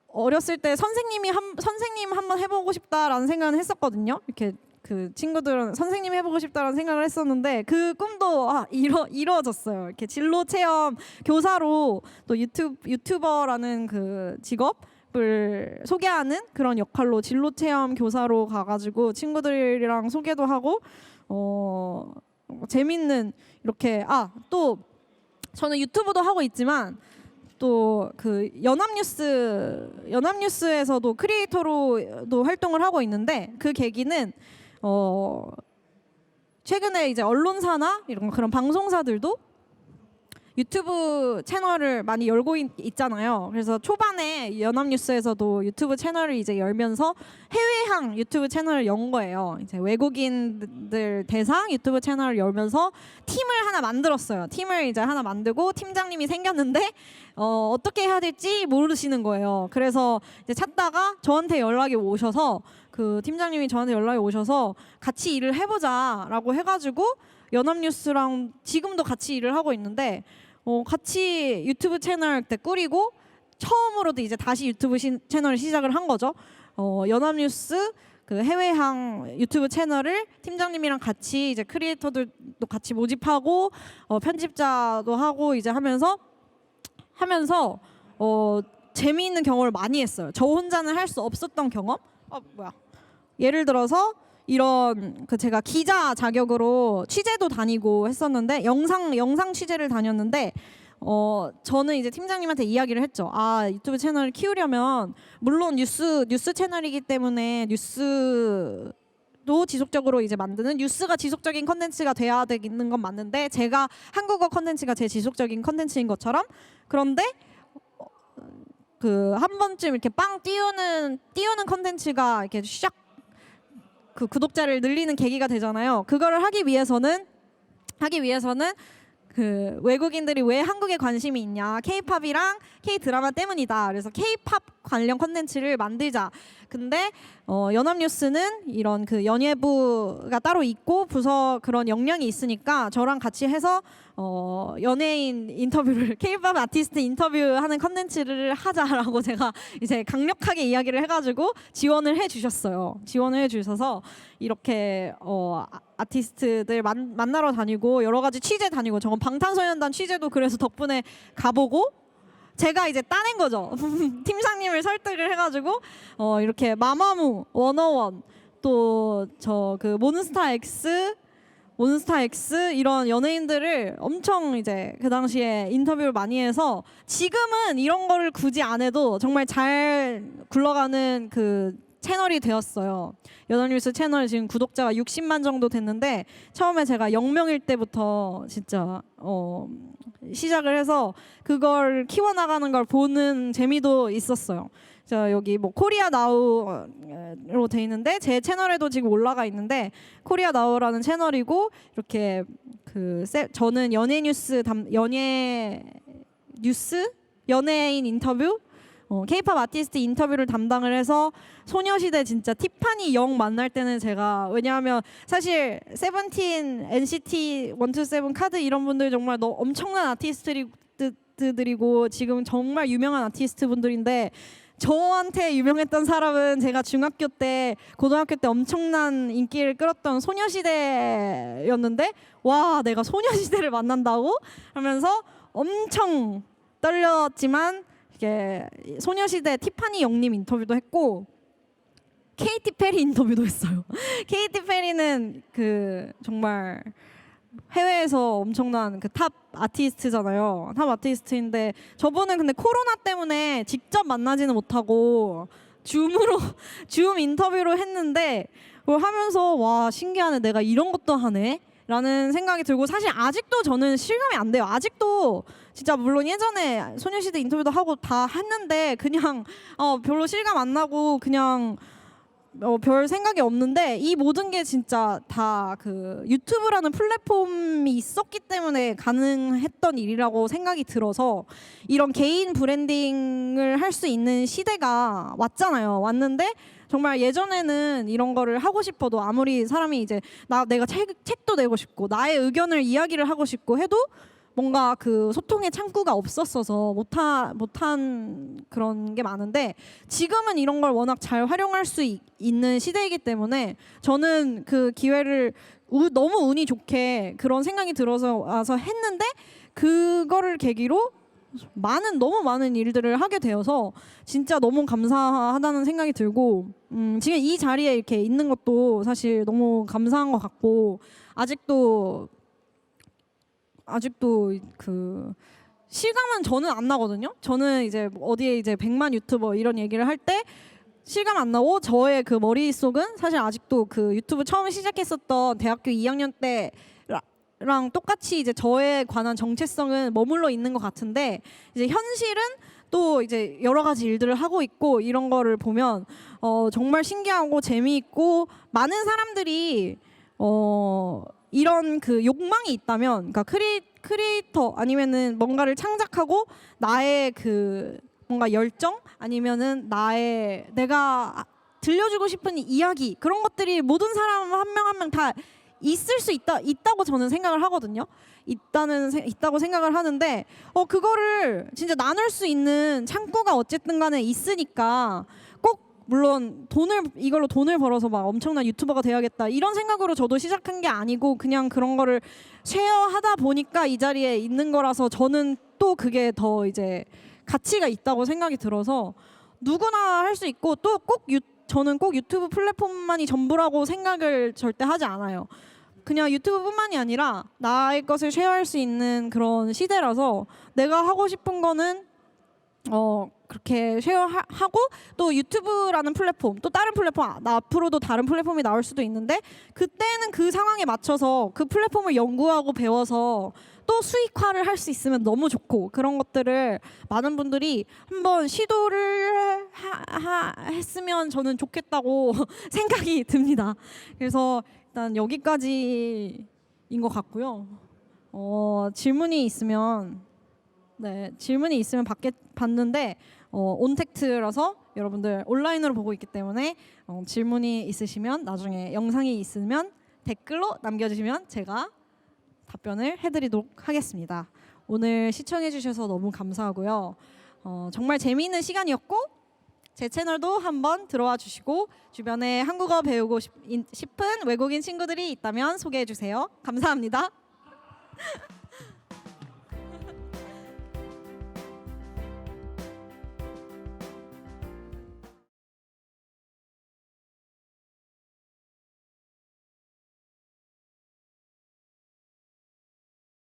어렸을 때 선생님 한번 해보고 싶다라는 생각을 했었거든요. 이렇게 그 친구들은 선생님 해보고 싶다라는 생각을 했었는데 그 꿈도 이루어졌어요. 이렇게 진로 체험 교사로 또 유튜버라는 그 직업을 소개하는 그런 역할로 진로 체험 교사로 가가지고 친구들이랑 소개도 하고 재밌는 이렇게 또 저는 유튜브도 하고 있지만 또 그 연합뉴스에서도 크리에이터로도 활동을 하고 있는데 그 계기는 최근에 이제 언론사나 이런 그런 방송사들도 유튜브 채널을 많이 열고 있잖아요. 그래서 초반에 연합뉴스에서도 유튜브 채널을 이제 열면서 해외향 유튜브 채널을 연 거예요. 이제 외국인들 대상 유튜브 채널을 열면서 팀을 하나 만들었어요. 팀을 이제 하나 만들고 팀장님이 생겼는데 어떻게 해야 될지 모르시는 거예요. 그래서 이제 찾다가 저한테 연락이 오셔서 그 팀장님이 저한테 연락이 오셔서 같이 일을 해보자라고 해가지고 연합뉴스랑 지금도 같이 일을 하고 있는데 같이 유튜브 채널 때 꾸리고 처음으로도 이제 다시 유튜브 채널을 시작을 한 거죠. 연합뉴스 그 해외향 유튜브 채널을 팀장님이랑 같이 이제 크리에이터들도 같이 모집하고 편집자도 하고 이제 하면서 재미있는 경험을 많이 했어요. 저 혼자는 할 수 없었던 경험? 예를 들어서 이런 제가 기자 자격으로 취재도 다니고 했었는데 영상 취재를 다녔는데 저는 이제 팀장님한테 이야기를 했죠. 유튜브 채널을 키우려면 물론 뉴스 채널이기 때문에 뉴스도 도 지속적으로 이제 만드는 뉴스가 지속적인 컨텐츠가 돼야 되는 건 맞는데 제가 한국어 컨텐츠가 제 지속적인 컨텐츠인 것처럼 그런데 그 한 번쯤 이렇게 빵 띄우는 컨텐츠가 이렇게 샥 그 구독자를 늘리는 계기가 되잖아요. 그거를 하기 위해서는 그 외국인들이 왜 한국에 관심이 있냐, K-팝이랑 K-드라마 때문이다. 그래서 K-팝 관련 컨텐츠를 만들자. 근데 연합뉴스는 이런 그 연예부가 따로 있고 부서 그런 역량이 있으니까 저랑 같이 해서 연예인 인터뷰를 K-팝 아티스트 인터뷰하는 컨텐츠를 하자라고 제가 이제 강력하게 이야기를 해가지고 지원을 해주셨어요. 지원을 해주셔서 이렇게 아티스트들 만나러 다니고 여러 가지 취재 다니고 저건 방탄소년단 취재도 그래서 덕분에 가보고 제가 이제 따낸 거죠. 팀장님을 설득을 해가지고 이렇게 마마무, 워너원 또 저 그 몬스타엑스 이런 연예인들을 엄청 이제 그 당시에 인터뷰를 많이 해서 지금은 이런 거를 굳이 안 해도 정말 잘 굴러가는 그 채널이 되었어요. 연합뉴스 채널 지금 구독자가 60만 정도 됐는데 처음에 제가 0명일 때부터 진짜 시작을 해서 그걸 키워나가는 걸 보는 재미도 있었어요. 자, 여기 뭐 코리아 나우로 돼 있는데 제 채널에도 지금 올라가 있는데 코리아 나우라는 채널이고 이렇게 저는 연예인 인터뷰 K-팝 아티스트 인터뷰를 담당을 해서 소녀시대 진짜 티파니 영 만날 때는 제가 왜냐하면 사실 세븐틴, NCT 127 카드 이런 분들 정말 엄청난 아티스트들이고 지금 정말 유명한 아티스트 분들인데 저한테 유명했던 사람은 제가 중학교 때, 고등학교 때 엄청난 인기를 끌었던 소녀시대였는데 와 내가 소녀시대를 만난다고 하면서 엄청 떨렸지만 이게 소녀시대 티파니 영님 인터뷰도 했고 케이티 페리 인터뷰도 했어요. 케이티 페리는 그 정말 해외에서 엄청난 그 탑 아티스트잖아요. 탑 아티스트인데 저분은 근데 코로나 때문에 직접 만나지는 못하고 줌 인터뷰로 했는데 그걸 하면서 와 신기하네 내가 이런 것도 하네 라는 생각이 들고 사실 아직도 저는 실감이 안 돼요. 아직도 진짜 물론 예전에 소녀시대 인터뷰도 하고 다 했는데 그냥 별로 실감 안 나고 그냥 별 생각이 없는데 이 모든 게 진짜 다 그 유튜브라는 플랫폼이 있었기 때문에 가능했던 일이라고 생각이 들어서 이런 개인 브랜딩을 할 수 있는 시대가 왔잖아요. 왔는데 정말 예전에는 이런 거를 하고 싶어도 아무리 사람이 이제 내가 책도 내고 싶고 나의 의견을 이야기를 하고 싶고 해도 뭔가 그 소통의 창구가 없었어서 못한 그런 게 많은데 지금은 이런 걸 워낙 잘 활용할 수 있는 시대이기 때문에 저는 그 기회를 너무 운이 좋게 그런 생각이 들어서 와서 했는데 그거를 계기로 너무 많은 일들을 하게 되어서 진짜 너무 감사하다는 생각이 들고 지금 이 자리에 이렇게 있는 것도 사실 너무 감사한 것 같고 아직도 그 실감은 저는 안 나거든요. 저는 이제 어디에 이제 100만 유튜버 이런 얘기를 할 때 실감 안 나고 저의 그 머릿속은 사실 아직도 그 유튜브 처음 시작했었던 대학교 2학년 때랑 똑같이 이제 저에 관한 정체성은 머물러 있는 것 같은데 이제 현실은 또 이제 여러 가지 일들을 하고 있고 이런 거를 보면 정말 신기하고 재미있고 많은 사람들이 이런 그 욕망이 있다면 그러니까 크리에이터 아니면은 뭔가를 창작하고 나의 그 뭔가 열정 아니면은 내가 들려주고 싶은 이야기 그런 것들이 모든 사람 한 명 한 명 다 있을 수 있다고 저는 생각을 하거든요. 있다고 생각을 하는데 그거를 진짜 나눌 수 있는 창구가 어쨌든 간에 있으니까 꼭 물론 이걸로 돈을 벌어서 막 엄청난 유튜버가 돼야겠다 이런 생각으로 저도 시작한 게 아니고 그냥 그런 거를 쉐어하다 보니까 이 자리에 있는 거라서 저는 또 그게 더 이제 가치가 있다고 생각이 들어서 누구나 할 수 있고 또 저는 꼭 유튜브 플랫폼만이 전부라고 생각을 절대 하지 않아요. 그냥 유튜브뿐만이 아니라 나의 것을 쉐어할 수 있는 그런 시대라서 내가 하고 싶은 거는 그렇게 쉐어하고 또 유튜브라는 플랫폼 또 다른 플랫폼 나 앞으로도 다른 플랫폼이 나올 수도 있는데 그때는 그 상황에 맞춰서 그 플랫폼을 연구하고 배워서 또 수익화를 할 수 있으면 너무 좋고 그런 것들을 많은 분들이 한번 시도를 했으면 저는 좋겠다고 생각이 듭니다. 그래서 일단 여기까지인 것 같고요. 질문이 있으면 받는데 온택트라서 여러분들 온라인으로 보고 있기 때문에 질문이 있으시면 나중에 영상이 있으면 댓글로 남겨주시면 제가 답변을 해드리도록 하겠습니다. 오늘 시청해주셔서 너무 감사하고요. 정말 재미있는 시간이었고 제 채널도 한번 들어와 주시고 주변에 한국어 배우고 싶은 외국인 친구들이 있다면 소개해 주세요. 감사합니다.